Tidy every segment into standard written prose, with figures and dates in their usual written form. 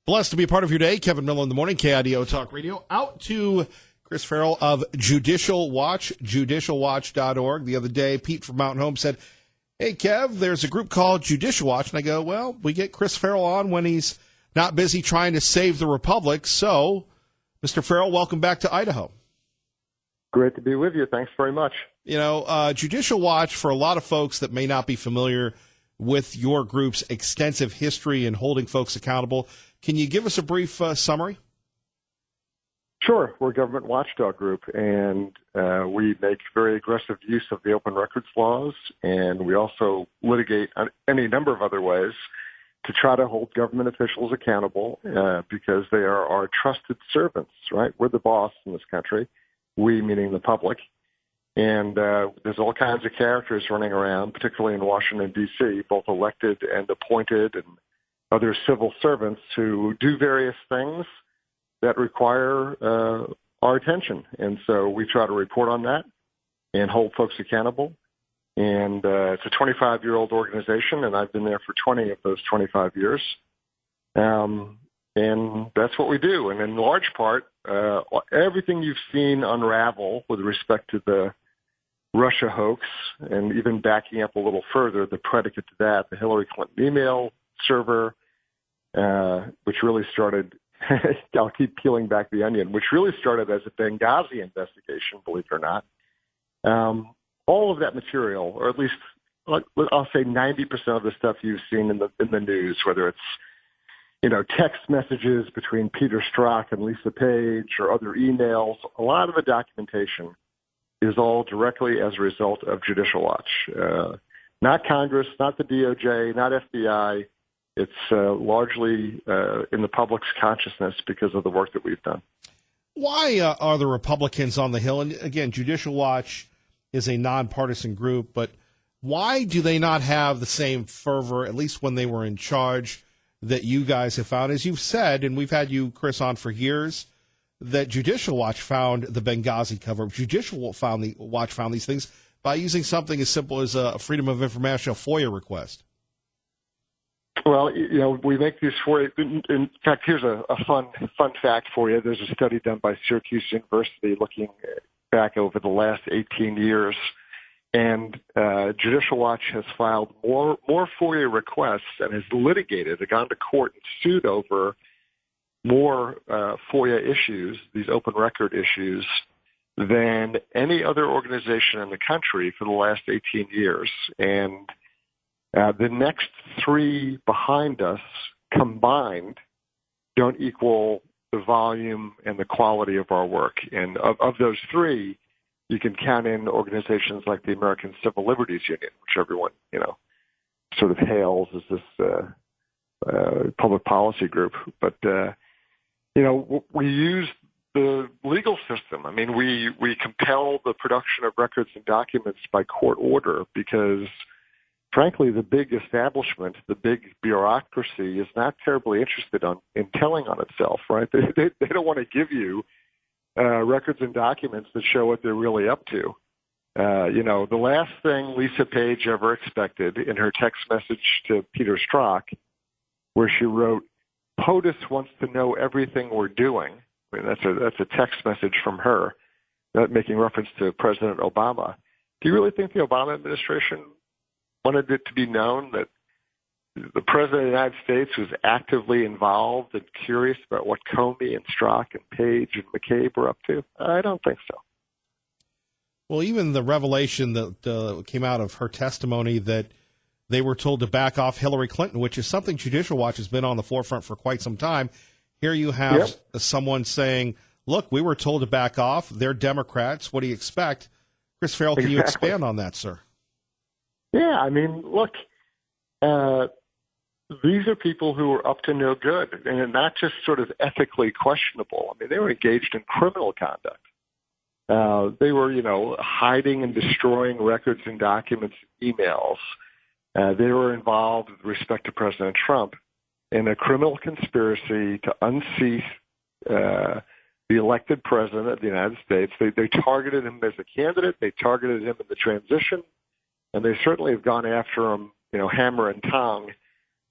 Blessed to be a part of your day. Kevin Miller in the morning, KIDO Talk Radio. Out to Chris Farrell of Judicial Watch, judicialwatch.org. The other day, Pete from Mountain Home said, "Hey, Kev, there's a group called Judicial Watch." And I go, well, we get Chris Farrell on when he's not busy trying to save the Republic. So, Mr. Farrell, welcome back to Idaho. Great to be with you. Thanks very much. You know, Judicial Watch, for a lot of folks that may not be familiar with your group's extensive history in holding folks accountable, can you give us a brief summary? Sure. We're a government watchdog group, and we make very aggressive use of the open records laws, and we also litigate any number of other ways to try to hold government officials accountable because they are our trusted servants, right? We're the boss in this country, we meaning the public. And there's all kinds of characters running around, particularly in Washington, D.C., both elected and appointed and other civil servants who do various things that require our attention. And so we try to report on that and hold folks accountable. And it's a 25-year-old organization, and I've been there for 20 of those 25 years. And that's what we do. And in large part, everything you've seen unravel with respect to the Russia hoax, and even backing up a little further, the predicate to that, the Hillary Clinton email server, which really started, I'll keep peeling back the onion, which really started as a Benghazi investigation, believe it or not. All of that material, or at least I'll say 90% of the stuff you've seen in the news, whether it's text messages between Peter Strzok and Lisa Page or other emails, a lot of the documentation is all directly as a result of Judicial Watch. Not Congress, not the DOJ, not FBI. It's largely in the public's consciousness because of the work that we've done. Why are the Republicans on the Hill? And again, Judicial Watch is a nonpartisan group, but why do they not have the same fervor, at least when they were in charge, that you guys have found? As you've said, and we've had you, Chris, on for years, that Judicial Watch found the Benghazi cover. Judicial Watch found these things by using something as simple as a Freedom of Information, a FOIA request. Well, we make these FOIA. In fact, here's a fun fact for you. There's a study done by Syracuse University looking back over the last 18 years, and Judicial Watch has filed more FOIA requests and has litigated, gone to court and sued over more FOIA issues, these open record issues, than any other organization in the country for the last 18 years. And the next three behind us combined don't equal the volume and the quality of our work. And of those three, you can count in organizations like the American Civil Liberties Union, which everyone, sort of hails as this public policy group. But, we use the legal system. I mean, we compel the production of records and documents by court order because, frankly, the big establishment, the big bureaucracy is not terribly interested in telling on itself, right? They don't want to give you records and documents that show what they're really up to. The last thing Lisa Page ever expected in her text message to Peter Strzok, where she wrote, "POTUS wants to know everything we're doing." I mean, that's a text message from her, making reference to President Obama. Do you really think the Obama administration wanted it to be known that the President of the United States was actively involved and curious about what Comey and Strzok and Page and McCabe were up to? I don't think so. Well, even the revelation that came out of her testimony that they were told to back off Hillary Clinton, which is something Judicial Watch has been on the forefront for quite some time. Here you have someone saying, look, we were told to back off. They're Democrats. What do you expect? Chris Farrell, can you expand on that, sir? Yeah, I mean, look, these are people who are up to no good, and not just sort of ethically questionable. I mean, they were engaged in criminal conduct. They were, hiding and destroying records and documents, emails. They were involved with respect to President Trump in a criminal conspiracy to unseat the elected president of the United States. They targeted him as a candidate. They targeted him in the transition. And they certainly have gone after him, hammer and tongue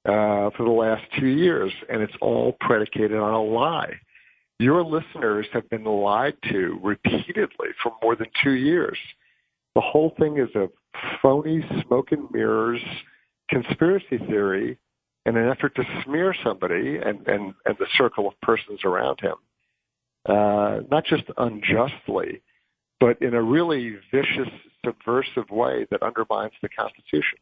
for the last 2 years, and it's all predicated on a lie. Your listeners have been lied to repeatedly for more than 2 years. The whole thing is a phony smoke and mirrors conspiracy theory in an effort to smear somebody and the circle of persons around him, not just unjustly, but in a really vicious, subversive way that undermines the Constitution.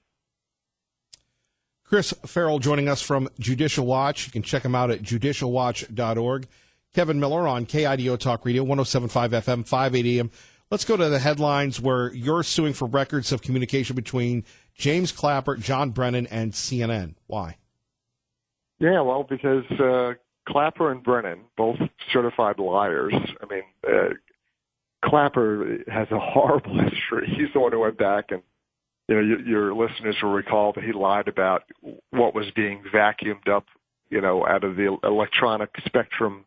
Chris Farrell joining us from Judicial Watch. You can check him out at judicialwatch.org. Kevin Miller on KIDO Talk Radio, 107.5 FM, 580 AM. Let's go to the headlines where you're suing for records of communication between James Clapper, John Brennan, and CNN. Why? Yeah, well, because Clapper and Brennan, both certified liars. I mean, Clapper has a horrible history. He's the one who went back and, your listeners will recall that he lied about what was being vacuumed up, out of the electronic spectrum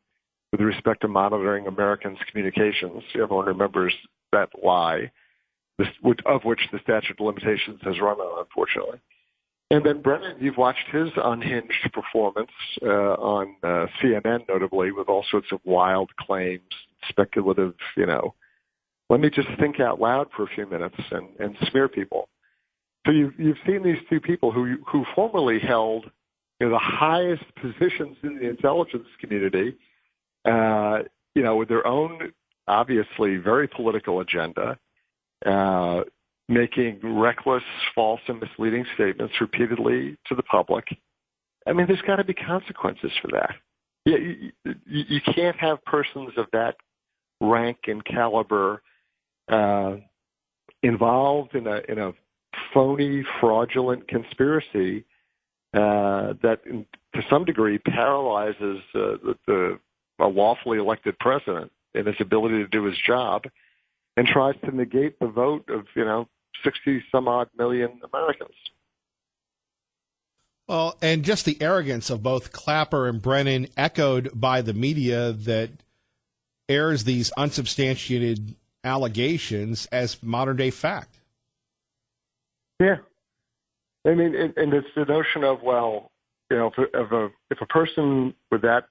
with respect to monitoring Americans' communications. Everyone remembers that lie, of which the statute of limitations has run on, unfortunately. And then Brennan, you've watched his unhinged performance on CNN, notably, with all sorts of wild claims, speculative, let me just think out loud for a few minutes and smear people. So you've seen these two people who formerly held the highest positions in the intelligence community, with their own obviously very political agenda, making reckless, false, and misleading statements repeatedly to the public. I mean, there's got to be consequences for that. You can't have persons of that rank and caliber involved in a phony, fraudulent conspiracy that, to some degree, paralyzes a lawfully elected president in his ability to do his job, and tries to negate the vote of 60-some-odd million Americans. Well, and just the arrogance of both Clapper and Brennan, echoed by the media that airs these unsubstantiated allegations as modern-day fact. Yeah. I mean, and it's the notion of, if a person with that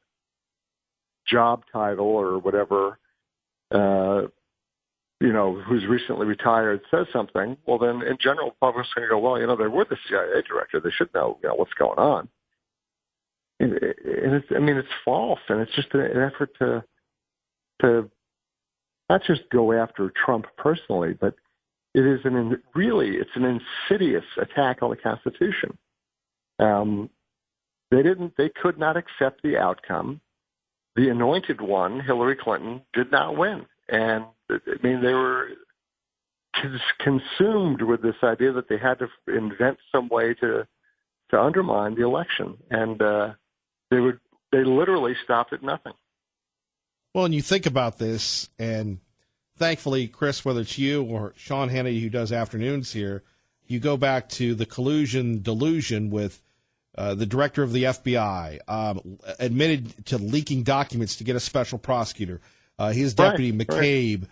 job title or whatever, who's recently retired says something, well, then in general, the public's going to go, well, they were the CIA director. They should know, what's going on. And it's false, and it's just an effort to not just go after Trump personally, but it is it's an insidious attack on the Constitution. They could not accept the outcome. The anointed one, Hillary Clinton, did not win. And they were consumed with this idea that they had to invent some way to undermine the election. And they literally stopped at nothing. Well, and you think about this, and thankfully, Chris, whether it's you or Sean Hannity, who does afternoons here, you go back to the collusion delusion with the director of the FBI, admitted to leaking documents to get a special prosecutor, his deputy, McCabe,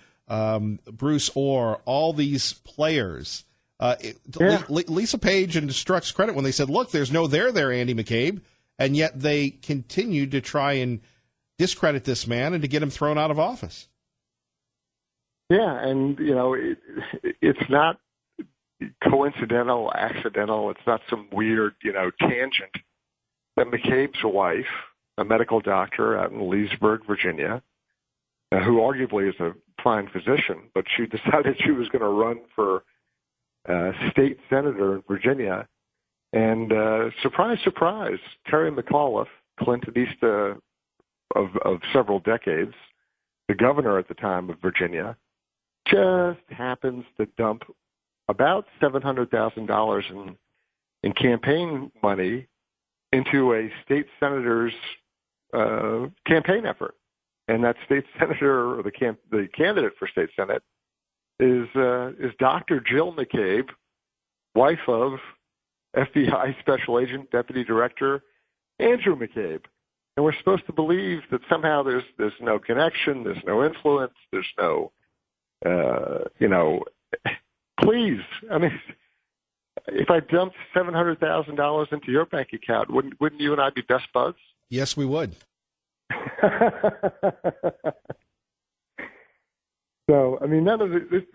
Bruce Orr, all these players. Lisa Page and Strzok's credit when they said, look, there's no there, Andy McCabe, and yet they continued to try and discredit this man and to get him thrown out of office. Yeah, and, it's not coincidental, accidental. It's not some weird, tangent that McCabe's wife, a medical doctor out in Leesburg, Virginia, who arguably is a fine physician, but she decided she was going to run for state senator in Virginia. And surprise, surprise, Terry McAuliffe, Clinton Easta of several decades, the governor at the time of Virginia, just happens to dump about $700,000 in campaign money into a state senator's campaign effort. And that state senator, or the candidate for state senate, is Dr. Jill McCabe, wife of FBI Special Agent Deputy Director Andrew McCabe. And we're supposed to believe that somehow there's no connection, there's no influence, there's no, please. I mean, if I dumped $700,000 into your bank account, wouldn't you and I be best buds? Yes, we would. So, I mean, none of it,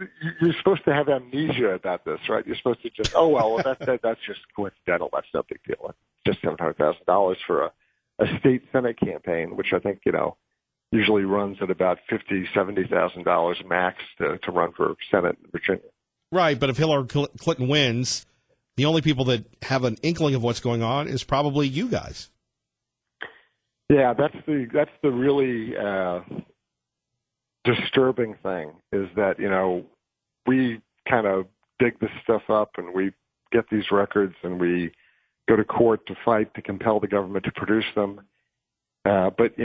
you're supposed to have amnesia about this, right? You're supposed to just, that's just coincidental. That's no big deal. It's just $700,000 for a state Senate campaign, which I think, usually runs at about $70,000 max to run for Senate in Virginia. Right, but if Hillary Clinton wins, the only people that have an inkling of what's going on is probably you guys. Yeah, that's the really disturbing thing is that, we kind of dig this stuff up and we get these records and we go to court to fight to compel the government to produce them. But,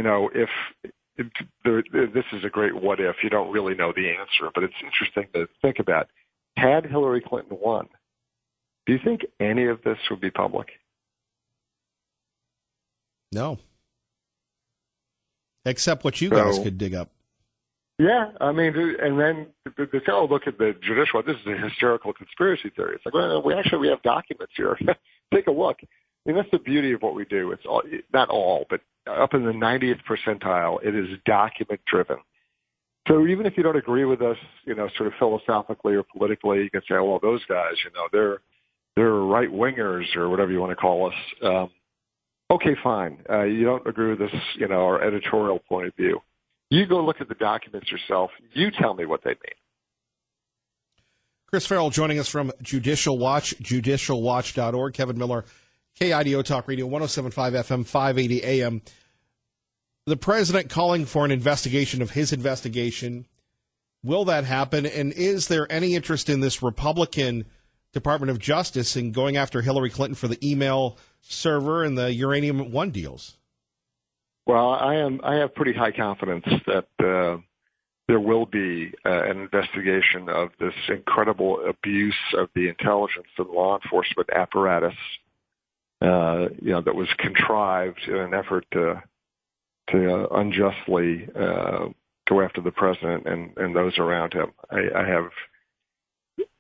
this is a great what if. You don't really know the answer, but it's interesting to think about. Had Hillary Clinton won, do you think any of this would be public? No. Except what you guys could dig up. Yeah, I mean, and then to look at the judicial, this is a hysterical conspiracy theory. It's like, well, we have documents here. Take a look. I mean, that's the beauty of what we do. It's all, not all, but up in the 90th percentile, it is document driven. So even if you don't agree with us, sort of philosophically or politically, you can say, well, those guys, they're right wingers or whatever you want to call us. Okay, fine. You don't agree with this, our editorial point of view. You go look at the documents yourself. You tell me what they mean. Chris Farrell joining us from Judicial Watch, judicialwatch.org. Kevin Miller, KIDO Talk Radio, 107.5 FM, 580 AM. The president calling for an investigation of his investigation. Will that happen? And is there any interest in this Republican Department of Justice in going after Hillary Clinton for the email server and the Uranium One deals? Well, I have pretty high confidence that there will be an investigation of this incredible abuse of the intelligence and law enforcement apparatus, that was contrived in an effort to unjustly go after the president and those around him. I have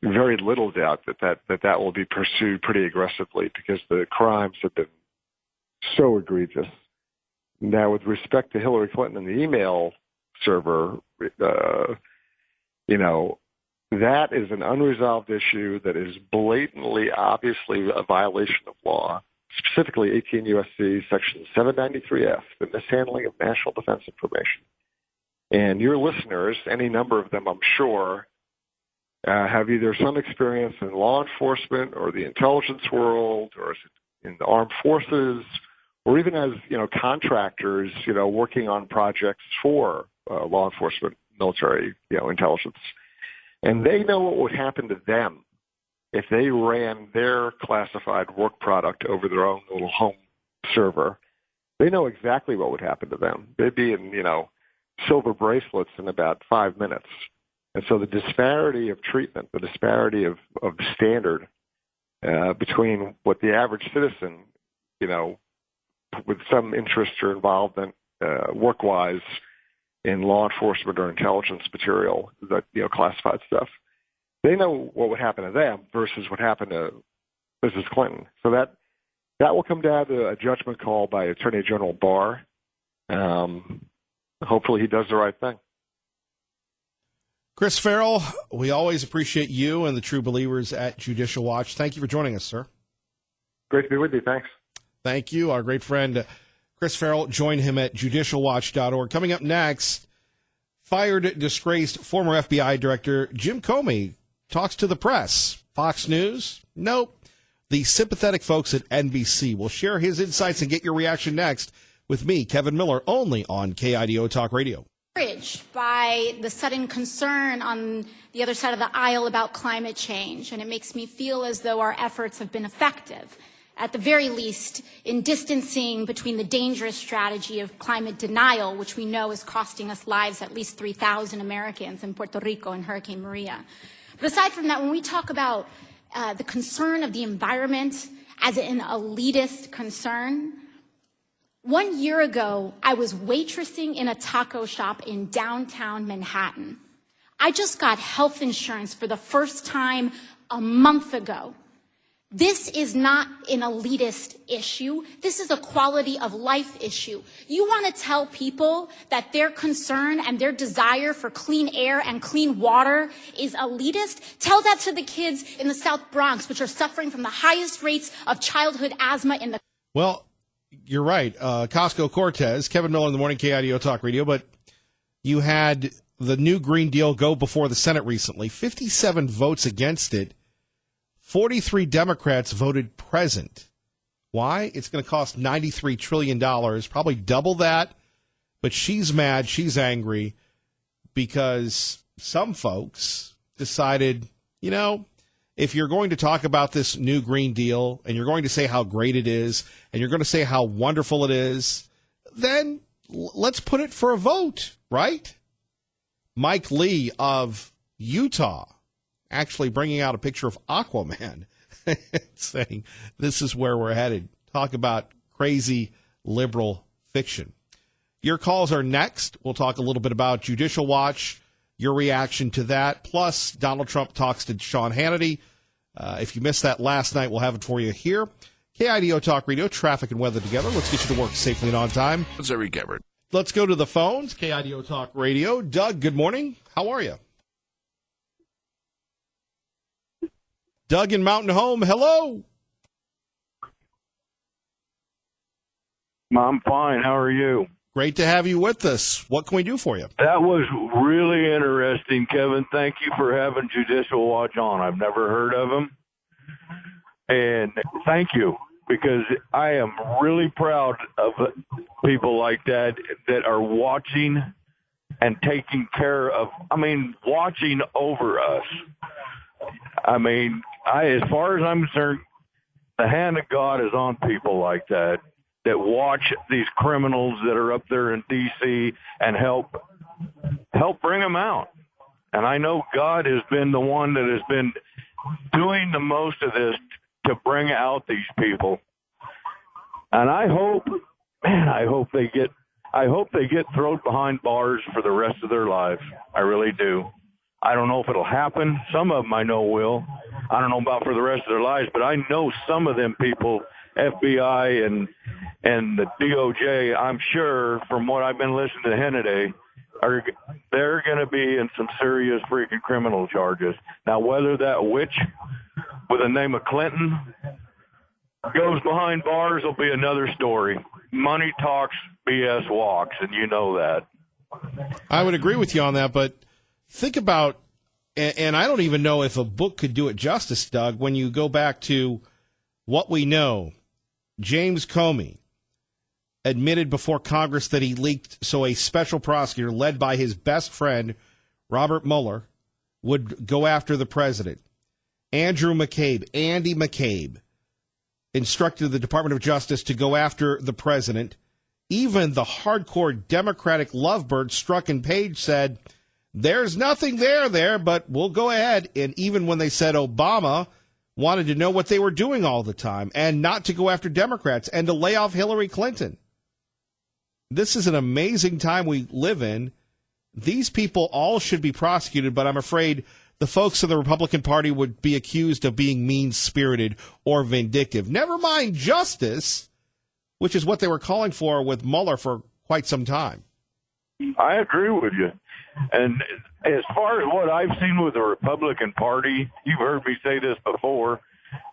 very little doubt that will be pursued pretty aggressively because the crimes have been so egregious. Now, with respect to Hillary Clinton and the email server, that is an unresolved issue that is blatantly, obviously a violation of law, specifically 18 U.S.C. Section 793F, the mishandling of national defense information. And your listeners, any number of them, I'm sure, have either some experience in law enforcement or the intelligence world or in the armed forces, or even as, contractors, working on projects for law enforcement, military, intelligence. And they know what would happen to them if they ran their classified work product over their own little home server. They know exactly what would happen to them. They'd be in, silver bracelets in about 5 minutes. And so the disparity of treatment, the disparity of standard between what the average citizen, with some interest or involvement work-wise in law enforcement or intelligence material, that classified stuff, they know what would happen to them versus what happened to Mrs. Clinton. So that will come down to a judgment call by Attorney General Barr. Hopefully he does the right thing. Chris Farrell, we always appreciate you and the true believers at Judicial Watch. Thank you for joining us, sir. Great to be with you. Thanks. Thank you. Our great friend Chris Farrell. Join him at judicialwatch.org. Coming up next, fired, disgraced former FBI Director Jim Comey talks to the press. Fox News? Nope. The sympathetic folks at NBC will share his insights and get your reaction next with me, Kevin Miller, only on KIDO Talk Radio. Encouraged by the sudden concern on the other side of the aisle about climate change, and it makes me feel as though our efforts have been effective, at the very least, in distancing between the dangerous strategy of climate denial, which we know is costing us lives, at least 3,000 Americans in Puerto Rico in Hurricane Maria. But aside from that, when we talk about the concern of the environment as an elitist concern, 1 year ago, I was waitressing in a taco shop in downtown Manhattan. I just got health insurance for the first time a month ago. This is not an elitist issue. This is a quality of life issue. You want to tell people that their concern and their desire for clean air and clean water is elitist? Tell that to the kids in the South Bronx, which are suffering from the highest rates of childhood asthma in the... Well, you're right. Costco Cortez, Kevin Miller in the morning, KIDO Talk Radio, but you had the new Green Deal go before the Senate recently. 57 votes against it. 43 Democrats voted present. Why? It's going to cost $93 trillion, probably double that. But she's mad. She's angry because some folks decided, if you're going to talk about this new Green Deal and you're going to say how great it is and you're going to say how wonderful it is, then let's put it for a vote, right? Mike Lee of Utah actually bringing out a picture of Aquaman saying this is where we're headed. Talk about crazy liberal fiction. Your calls are next. We'll talk a little bit about Judicial Watch, your reaction to that. Plus, Donald Trump talks to Sean Hannity. If you missed that last night, we'll have it for you here. KIDO Talk Radio, traffic and weather together. Let's get you to work safely and on time. It's Eric Everett. Let's go to the phones. KIDO Talk Radio. Doug, good morning. How are you? Doug in Mountain Home, hello. I'm fine. How are you? Great to have you with us. What can we do for you? That was really interesting, Kevin. Thank you for having Judicial Watch on. I've never heard of him. And thank you, because I am really proud of people like that are watching and taking care of, watching over us. As far as I'm concerned, the hand of God is on people like that watch these criminals that are up there in D.C. and help bring them out. And I know God has been the one that has been doing the most of this to bring out these people. And I hope they get thrown behind bars for the rest of their lives. I really do. I don't know if it'll happen. Some of them I know will. I don't know about for the rest of their lives, but I know some of them people, FBI and the DOJ, I'm sure from what I've been listening to Hannity, they're going to be in some serious freaking criminal charges. Now, whether that witch with the name of Clinton goes behind bars will be another story. Money talks, BS walks, and you know that. I would agree with you on that, but think about, and I don't even know if a book could do it justice, Doug, when you go back to what we know. James Comey admitted before Congress that he leaked so a special prosecutor led by his best friend, Robert Mueller, would go after the president. Andy McCabe, instructed the Department of Justice to go after the president. Even the hardcore Democratic lovebird Strzok and Page said, there's nothing there, but we'll go ahead. And even when they said Obama wanted to know what they were doing all the time and not to go after Democrats and to lay off Hillary Clinton. This is an amazing time we live in. These people all should be prosecuted, but I'm afraid the folks in the Republican Party would be accused of being mean-spirited or vindictive. Never mind justice, which is what they were calling for with Mueller for quite some time. I agree with you. And as far as what I've seen with the Republican Party, you've heard me say this before,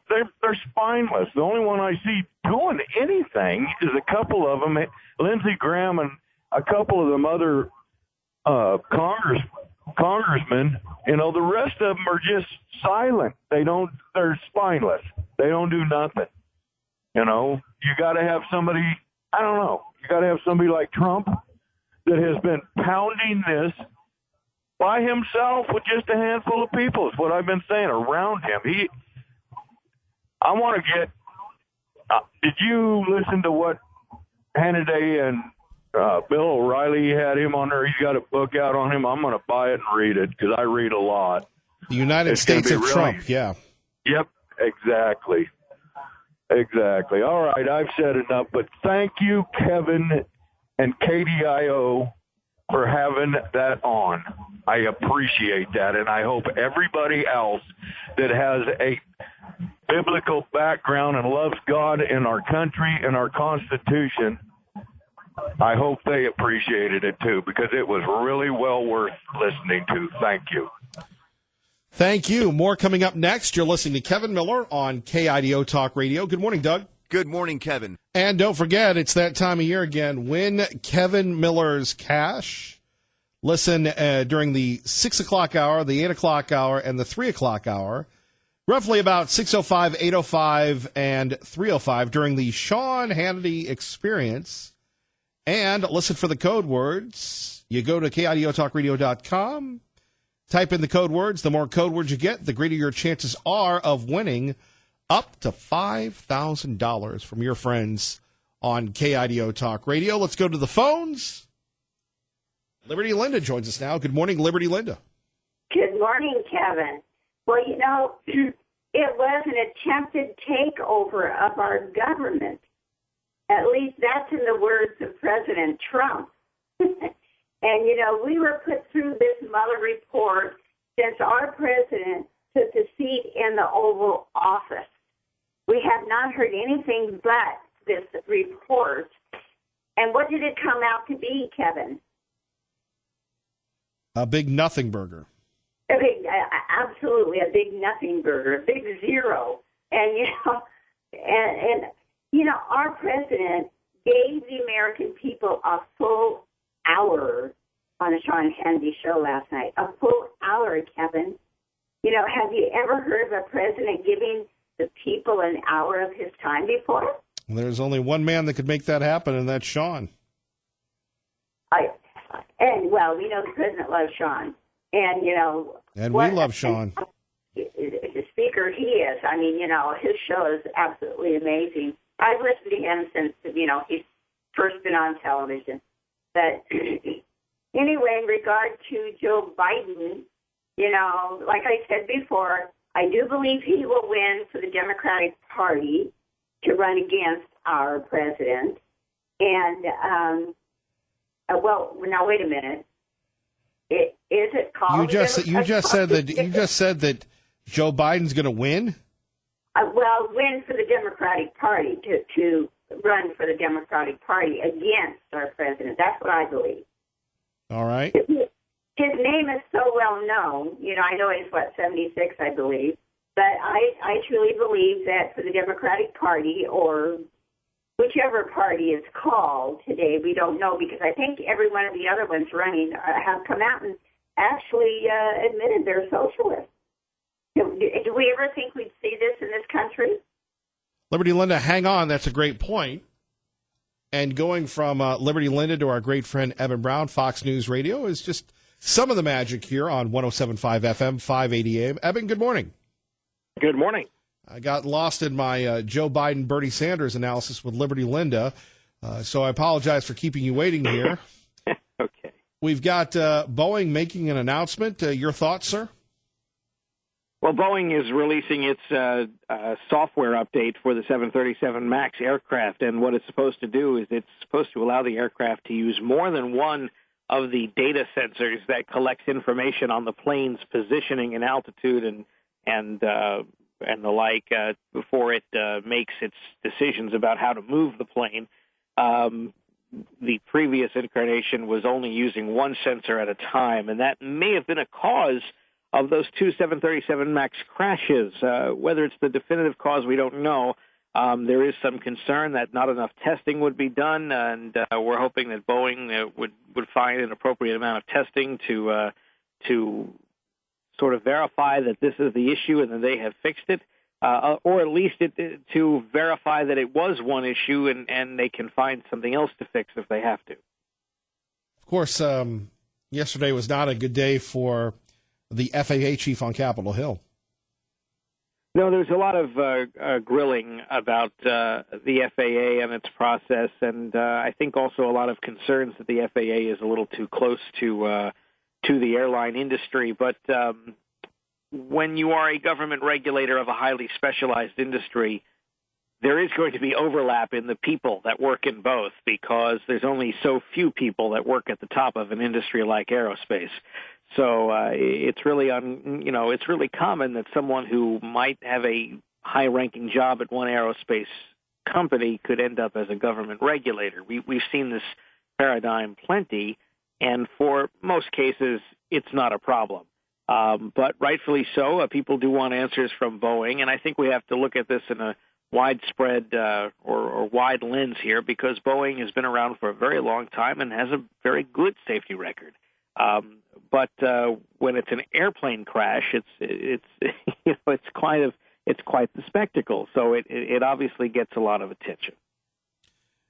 they're spineless. The only one I see doing anything is a couple of them, Lindsey Graham and a couple of them other congressmen. The rest of them are just silent. They're spineless. They don't do nothing. You got to have somebody, I don't know, you got to have somebody like Trump that has been pounding this by himself with just a handful of people, is what I've been saying, around him. I want to get, did you listen to what Hannity and Bill O'Reilly had him on there? He's got a book out on him. I'm going to buy it and read it because I read a lot. The United States of Trump, yeah. Yep, exactly. All right, I've said enough, but thank you, Kevin and KDIO, for having that on. I appreciate that, and I hope everybody else that has biblical background and loves God and our country and our Constitution, I hope they appreciated it too, because it was really well worth listening to. Thank you. Thank you. More coming up next. You're listening to Kevin Miller on KIDO Talk Radio. Good morning, Doug. Good morning, Kevin. And don't forget, it's that time of year again. Win Kevin Miller's cash. Listen during the 6 o'clock hour, the 8 o'clock hour, and the 3 o'clock hour. Roughly about 6:05, 8:05, and 3:05 during the Sean Hannity Experience. And listen for the code words. You go to KIDOTalkRadio.com, type in the code words. The more code words you get, the greater your chances are of winning up to $5,000 from your friends on KIDO Talk Radio. Let's go to the phones. Liberty Linda joins us now. Good morning, Liberty Linda. Good morning, Kevin. Well, you know, it was an attempted takeover of our government. At least that's in the words of President Trump. And, you know, we were put through this Mueller report since our president took the seat in the Oval Office. We have not heard anything but this report. And what did it come out to be, Kevin? A big nothing burger. Absolutely, a big nothing burger, a big zero. And, you know, our president gave the American people a full hour on the Sean Hannity show last night. A full hour, Kevin. You know, have you ever heard of a president giving the people an hour of his time before? There's only one man that could make that happen, and that's Sean. Well, we know the president loves Sean. And, you know. And we love Sean. The speaker he is. I mean, you know, his show is absolutely amazing. I've listened to him since, you know, he's first been on television. But anyway, in regard to Joe Biden, you know, like I said before, I do believe he will win for the Democratic Party to run against our president. And, well, now wait a minute. Is it called? You just said that Joe Biden's going to win. Well, win for the Democratic Party to run for the Democratic Party against our president. That's what I believe. All right. His name is so well known. You know, I know he's 76, I believe, but I truly believe that for the Democratic Party or whichever party is called today, we don't know, because I think every one of the other ones running have come out and actually admitted they're socialists. Do we ever think we'd see this in this country? Liberty Linda, hang on. That's a great point. And going from Liberty Linda to our great friend Eben Brown, Fox News Radio, is just some of the magic here on 107.5 FM, 580 AM. Eben, good morning. Good morning. I got lost in my Joe Biden, Bernie Sanders analysis with Liberty Linda, so I apologize for keeping you waiting here. Okay. We've got Boeing making an announcement. Your thoughts, sir? Well, Boeing is releasing its software update for the 737 MAX aircraft, and what it's supposed to do is it's supposed to allow the aircraft to use more than one of the data sensors that collects information on the plane's positioning and altitude and the like before it makes its decisions about how to move the plane. The previous incarnation was only using one sensor at a time, and that may have been a cause of those two 737 MAX crashes. Whether it's the definitive cause, we don't know. There is some concern that not enough testing would be done, and we're hoping that Boeing would find an appropriate amount of testing to sort of verify that this is the issue and that they have fixed it, or at least to verify that it was one issue and they can find something else to fix if they have to. Of course, yesterday was not a good day for the FAA chief on Capitol Hill. No, there's a lot of grilling about the FAA and its process, and I think also a lot of concerns that the FAA is a little too close to the airline industry. But when you are a government regulator of a highly specialized industry, there is going to be overlap in the people that work in both, because there's only so few people that work at the top of an industry like aerospace. So it's really it's really common that someone who might have a high-ranking job at one aerospace company could end up as a government regulator. We've seen this paradigm plenty, and for most cases, it's not a problem. But rightfully so, people do want answers from Boeing, and I think we have to look at this in a widespread or wide lens here, because Boeing has been around for a very long time and has a very good safety record. But when it's an airplane crash, it's it's quite the spectacle. So it obviously gets a lot of attention.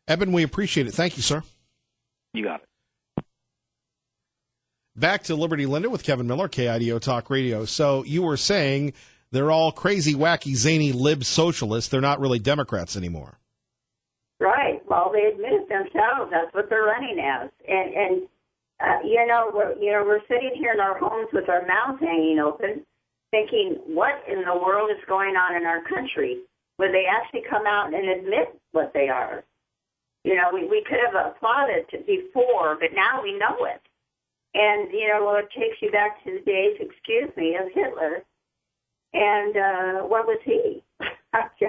Eben, we appreciate it. Thank you, sir. You got it. Back to Liberty Linda with Kevin Miller, KIDO Talk Radio. So you were saying they're all crazy, wacky, zany lib socialists. They're not really Democrats anymore. Right. Well, they admit it themselves. That's what they're running as. And we're sitting here in our homes with our mouths hanging open, thinking, what in the world is going on in our country? Would they actually come out and admit what they are? We could have applauded before, but now we know it. And, it takes you back to the days, excuse me, of Hitler. And what was he? So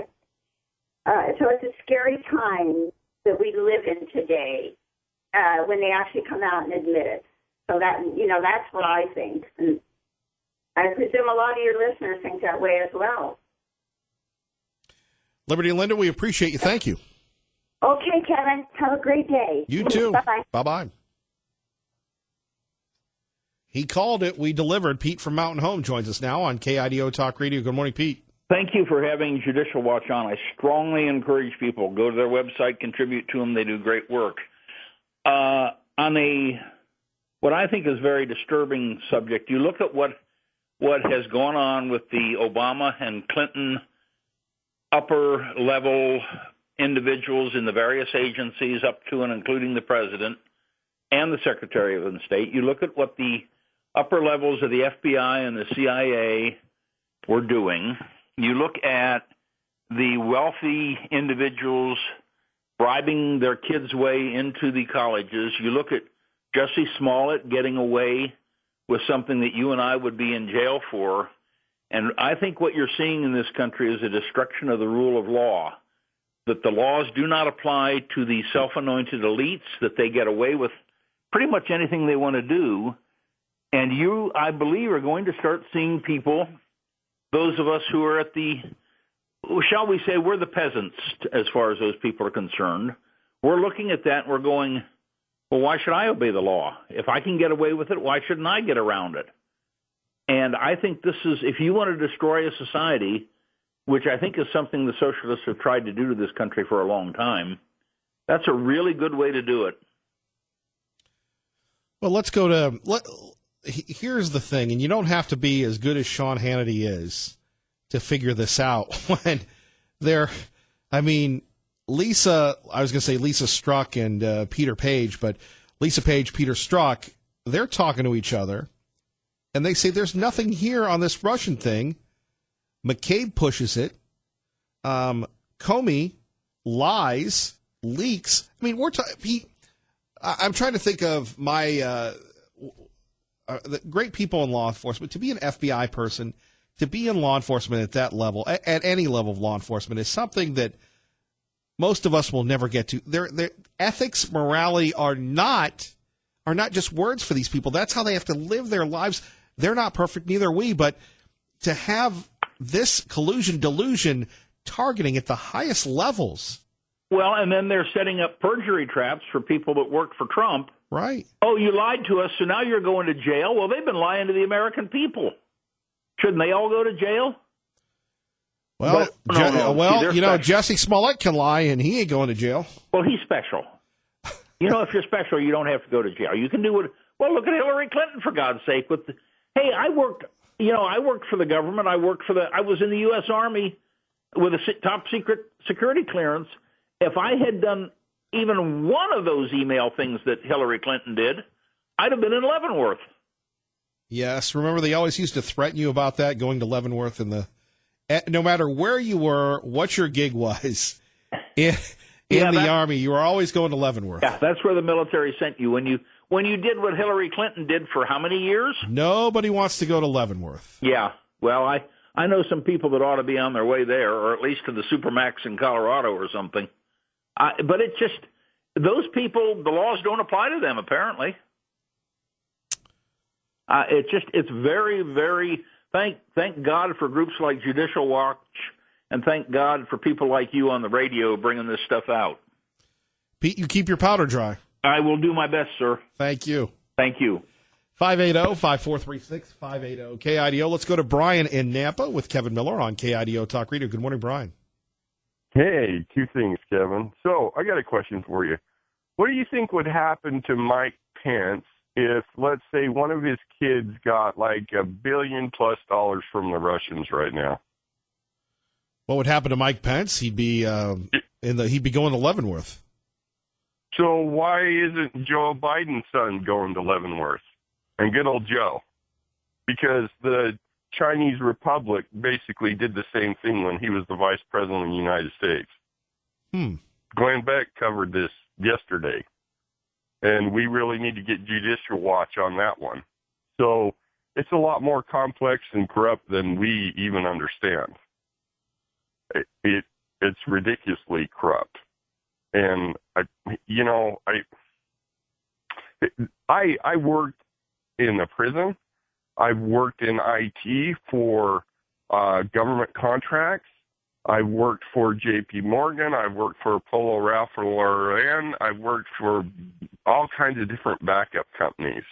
it's a scary time that we live in today when they actually come out and admit it. So that's what I think. And I presume a lot of your listeners think that way as well. Liberty Linda, we appreciate you. Thank you. Okay, Kevin. Have a great day. You too. Bye-bye. Bye-bye. He called it. We delivered. Pete from Mountain Home joins us now on KIDO Talk Radio. Good morning, Pete. Thank you for having Judicial Watch on. I strongly encourage people, go to their website, contribute to them. They do great work. On what I think is very disturbing subject, you look at what has gone on with the Obama and Clinton upper-level individuals in the various agencies up to and including the president and the Secretary of State. You look at what the upper levels of the FBI and the CIA were doing. You look at the wealthy individuals bribing their kids' way into the colleges. You look at Jussie Smollett getting away with something that you and I would be in jail for. And I think what you're seeing in this country is a destruction of the rule of law, that the laws do not apply to the self-anointed elites, that they get away with pretty much anything they want to do. And you, I believe, are going to start seeing people, those of us who are at the, shall we say, we're the peasants as far as those people are concerned. We're looking at that and we're going, well, why should I obey the law? If I can get away with it, why shouldn't I get around it? And I think this is, if you want to destroy a society, which I think is something the socialists have tried to do to this country for a long time, that's a really good way to do it. Well, let's go to here's the thing, and you don't have to be as good as Sean Hannity is to figure this out. When Lisa Strzok and Peter Page, but Lisa Page, Peter Strzok, they're talking to each other, and they say there's nothing here on this Russian thing. McCabe pushes it. Comey lies, leaks. I mean, I'm trying to think of my the great people in law enforcement. To be an FBI person, to be in law enforcement at that level, at any level of law enforcement, is something that most of us will never get to. Their ethics, morality are not just words for these people. That's how they have to live their lives. They're not perfect, neither are we. But to have this collusion, delusion, targeting at the highest levels. Well, and then they're setting up perjury traps for people that work for Trump. Right. Oh, you lied to us, so now you're going to jail. Well, they've been lying to the American people. Shouldn't they all go to jail? Well, no. Jussie Smollett can lie, and he ain't going to jail. Well, he's special. If you're special, you don't have to go to jail. You can do what. Well, look at Hillary Clinton, for God's sake. Hey, I worked for the government. I was in the U.S. Army with a top secret security clearance. If I had done even one of those email things that Hillary Clinton did, I'd have been in Leavenworth. Yes, remember they always used to threaten you about that, going to Leavenworth no matter where you were, what your gig was in the Army, you were always going to Leavenworth. Yeah, that's where the military sent you. When you did what Hillary Clinton did for how many years? Nobody wants to go to Leavenworth. Yeah, well, I know some people that ought to be on their way there, or at least to the Supermax in Colorado or something. But it's just those people, the laws don't apply to them, apparently. It's very, very, thank God for groups like Judicial Watch, and thank God for people like you on the radio bringing this stuff out. Pete, you keep your powder dry. I will do my best, sir. Thank you. Thank you. 580-5436, 580 KIDO. Let's go to Brian in Nampa with Kevin Miller on KIDO Talk Radio. Good morning, Brian. Hey, two things, Kevin. So I got a question for you. What do you think would happen to Mike Pence if, let's say, one of his kids got like $1 billion+ from the Russians right now? What would happen to Mike Pence? He'd be he'd be going to Leavenworth. So why isn't Joe Biden's son going to Leavenworth? And good old Joe. Because the Chinese Republic basically did the same thing when he was the vice president of the United States. Glenn Beck covered this yesterday. And we really need to get Judicial Watch on that one. So it's a lot more complex and corrupt than we even understand. It's ridiculously corrupt. And I worked in the prison. I've worked in IT for government contracts. I've worked for J.P. Morgan. I've worked for Polo Ralph Lauren. I've worked for all kinds of different backup companies.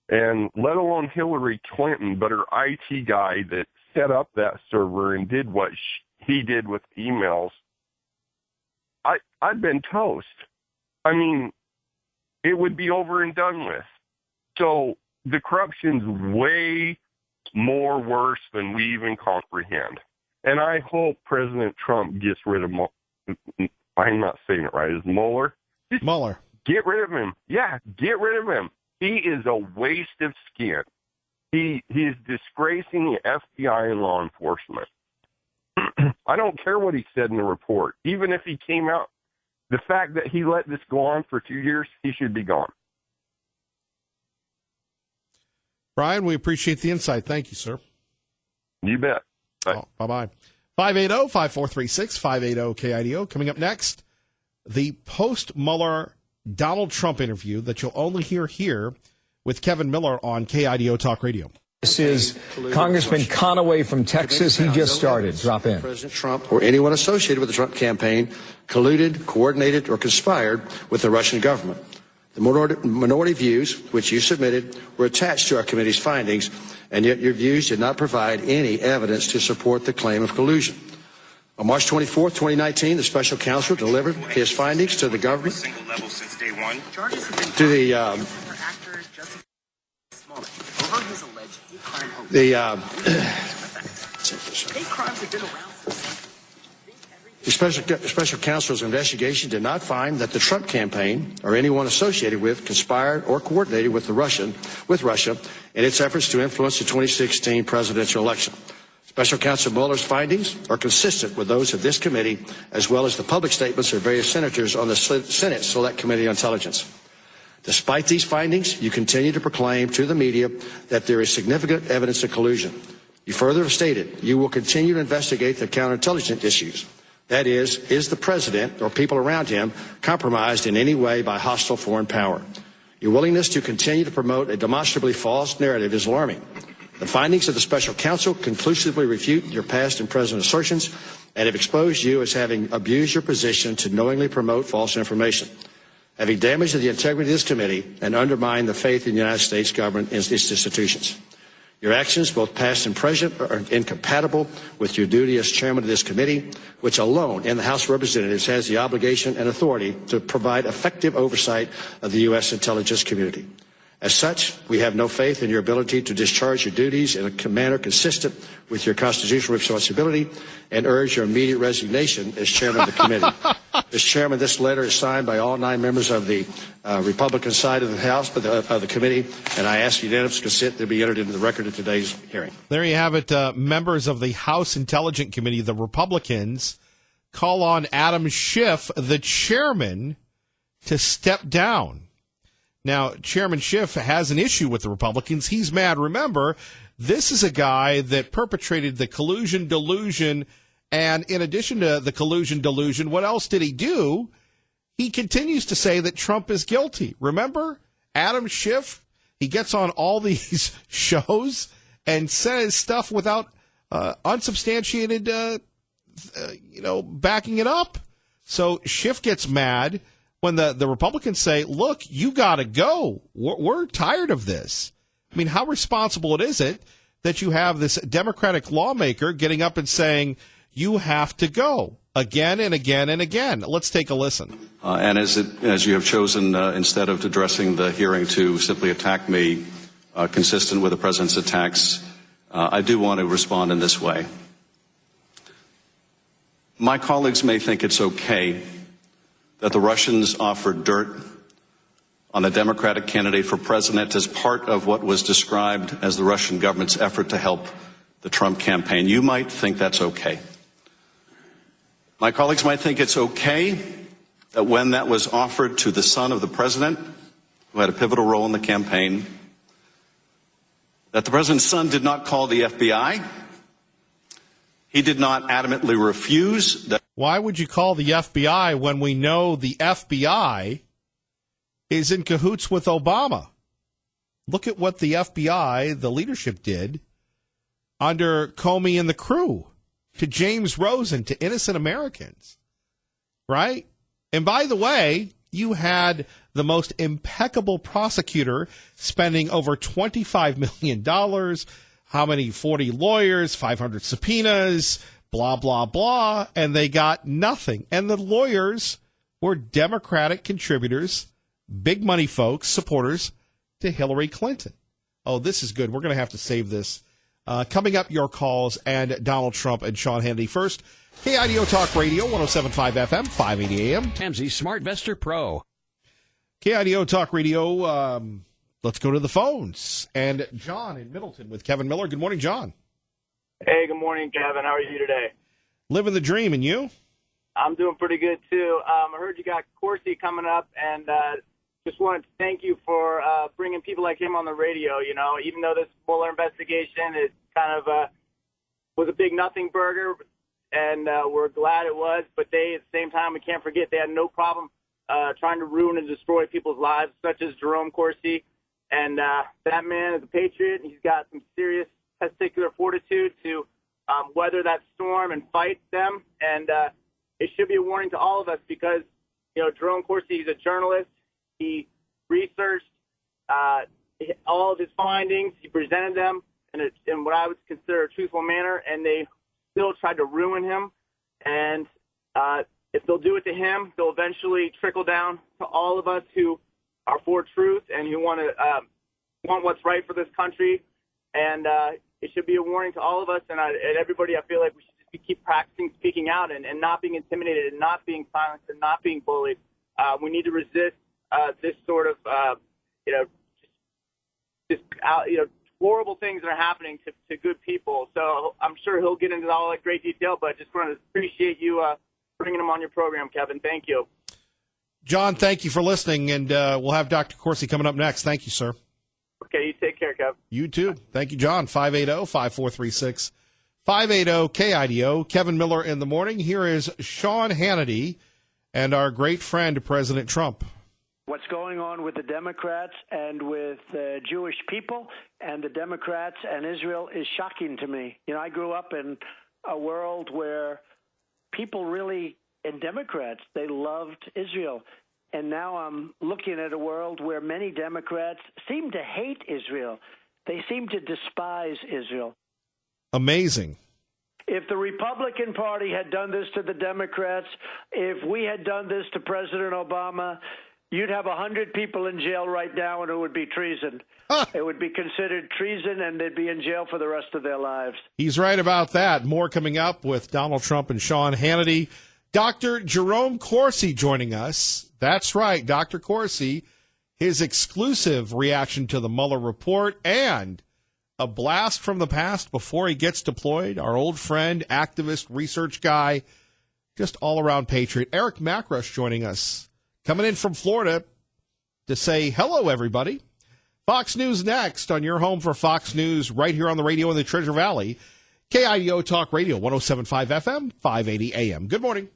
And let alone Hillary Clinton, but her IT guy that set up that server and did what he did with emails, I've been toast. I mean, it would be over and done with. So the corruption's way more worse than we even comprehend. And I hope President Trump gets rid of I'm not saying it right. Is Mueller? Mueller. Get rid of him. Yeah, get rid of him. He is a waste of skin. He is disgracing the FBI and law enforcement. I don't care what he said in the report. Even if he came out, the fact that he let this go on for 2 years, he should be gone. Brian, we appreciate the insight. Thank you, sir. You bet. Bye. Oh, bye-bye. 580-5436, 580-KIDO. Coming up next, the post-Mueller Donald Trump interview that you'll only hear here with Kevin Miller on KIDO Talk Radio. This is Congressman Conaway from Texas. He just started. Drop in. President Trump or anyone associated with the Trump campaign colluded, coordinated, or conspired with the Russian government. The minority views, which you submitted, were attached to our committee's findings, and yet your views did not provide any evidence to support the claim of collusion. On March 24, 2019, the special counsel delivered his findings to the government, to the special counsel's investigation did not find that the Trump campaign or anyone associated with conspired or coordinated with Russia in its efforts to influence the 2016 presidential election. Special Counsel Mueller's findings are consistent with those of this committee, as well as the public statements of various senators on the Senate Select Committee on Intelligence. Despite these findings, you continue to proclaim to the media that there is significant evidence of collusion. You further stated you will continue to investigate the counterintelligence issues. That is the president or people around him compromised in any way by hostile foreign power? Your willingness to continue to promote a demonstrably false narrative is alarming. The findings of the special counsel conclusively refute your past and present assertions and have exposed you as having abused your position to knowingly promote false information, having damaged the integrity of this committee and undermined the faith in the United States government and its institutions. Your actions, both past and present, are incompatible with your duty as chairman of this committee, which alone in the House of Representatives has the obligation and authority to provide effective oversight of the U.S. intelligence community. As such, we have no faith in your ability to discharge your duties in a manner consistent with your constitutional responsibility and urge your immediate resignation as chairman of the committee. Mr. Chairman, this letter is signed by all 9 members of the Republican side of the House, of the committee, and I ask unanimous consent to be entered into the record of today's hearing. There you have it. Members of the House Intelligence Committee, the Republicans, call on Adam Schiff, the chairman, to step down. Now, Chairman Schiff has an issue with the Republicans. He's mad. Remember, this is a guy that perpetrated the collusion delusion. And in addition to the collusion delusion, what else did he do? He continues to say that Trump is guilty. Remember, Adam Schiff, he gets on all these shows and says stuff without unsubstantiated, backing it up. So Schiff gets mad when the Republicans say, look, you got to go. We're tired of this. I mean, how responsible is it that you have this Democratic lawmaker getting up and saying, you have to go again and again and again? Let's take a listen. And as you have chosen, instead of addressing the hearing, to simply attack me, consistent with the president's attacks, I do want to respond in this way. My colleagues may think it's okay that the Russians offered dirt on a Democratic candidate for president as part of what was described as the Russian government's effort to help the Trump campaign. You might think that's okay. My colleagues might think it's okay that when that was offered to the son of the president, who had a pivotal role in the campaign, that the president's son did not call the FBI. He did not adamantly refuse that. Why would you call the FBI when we know the FBI is in cahoots with Obama? Look at what the FBI, the leadership, did under Comey and the crew to James Rosen, to innocent Americans, right? And by the way, you had the most impeccable prosecutor spending over $25 million. How many? 40 lawyers, 500 subpoenas, blah, blah, blah. And they got nothing. And the lawyers were Democratic contributors, big money folks, supporters to Hillary Clinton. Oh, this is good. We're going to have to save this. Coming up, your calls and Donald Trump and Sean Hannity. First, KIDO Talk Radio, 107.5 FM, 580 AM. Ramsey SmartVestor Pro. KIDO Talk Radio. Let's go to the phones. And John in Middleton with Kevin Miller. Good morning, John. Hey, good morning, Kevin. How are you today? Living the dream, and you? I'm doing pretty good, too. I heard you got Corsi coming up, and just wanted to thank you for bringing people like him on the radio. You know, even though this Mueller investigation is kind of was a big nothing burger, and we're glad it was, but they, at the same time, we can't forget they had no problem trying to ruin and destroy people's lives, such as Jerome Corsi. And that man is a patriot. He's got some serious testicular fortitude to weather that storm and fight them. And it should be a warning to all of us because, you know, Jerome Corsi, he's a journalist. He researched all of his findings. He presented them in what I would consider a truthful manner, and they still tried to ruin him. And if they'll do it to him, they'll eventually trickle down to all of us who are for truth and who want what's right for this country. And it should be a warning to all of us and everybody. I feel like we should just keep practicing speaking out and not being intimidated and not being silenced and not being bullied. We need to resist this sort of, horrible things that are happening to good people. So I'm sure he'll get into all that great detail, but just want to appreciate you bringing him on your program, Kevin. Thank you. John, thank you for listening, and we'll have Dr. Corsi coming up next. Thank you, sir. Okay, you take care, Kev. You too. Thank you, John. 580-5436. 580-KIDO. Kevin Miller in the morning. Here is Sean Hannity and our great friend, President Trump. What's going on with the Democrats and with Jewish people and the Democrats and Israel is shocking to me. You know, I grew up in a world where people really, and Democrats, they loved Israel. And now I'm looking at a world where many Democrats seem to hate Israel. They seem to despise Israel. Amazing. If the Republican Party had done this to the Democrats, if we had done this to President Obama, you'd have 100 people in jail right now, and it would be treason. It would be considered treason, and they'd be in jail for the rest of their lives. He's right about that. More coming up with Donald Trump and Sean Hannity. Dr. Jerome Corsi joining us. That's right, Dr. Corsi. His exclusive reaction to the Mueller report and a blast from the past before he gets deployed. Our old friend, activist, research guy, just all-around patriot. Eric Macrush joining us. Coming in from Florida, to say hello, everybody. Fox News next on your home for Fox News right here on the radio in the Treasure Valley. KIDO Talk Radio, 107.5 FM, 580 AM. Good morning.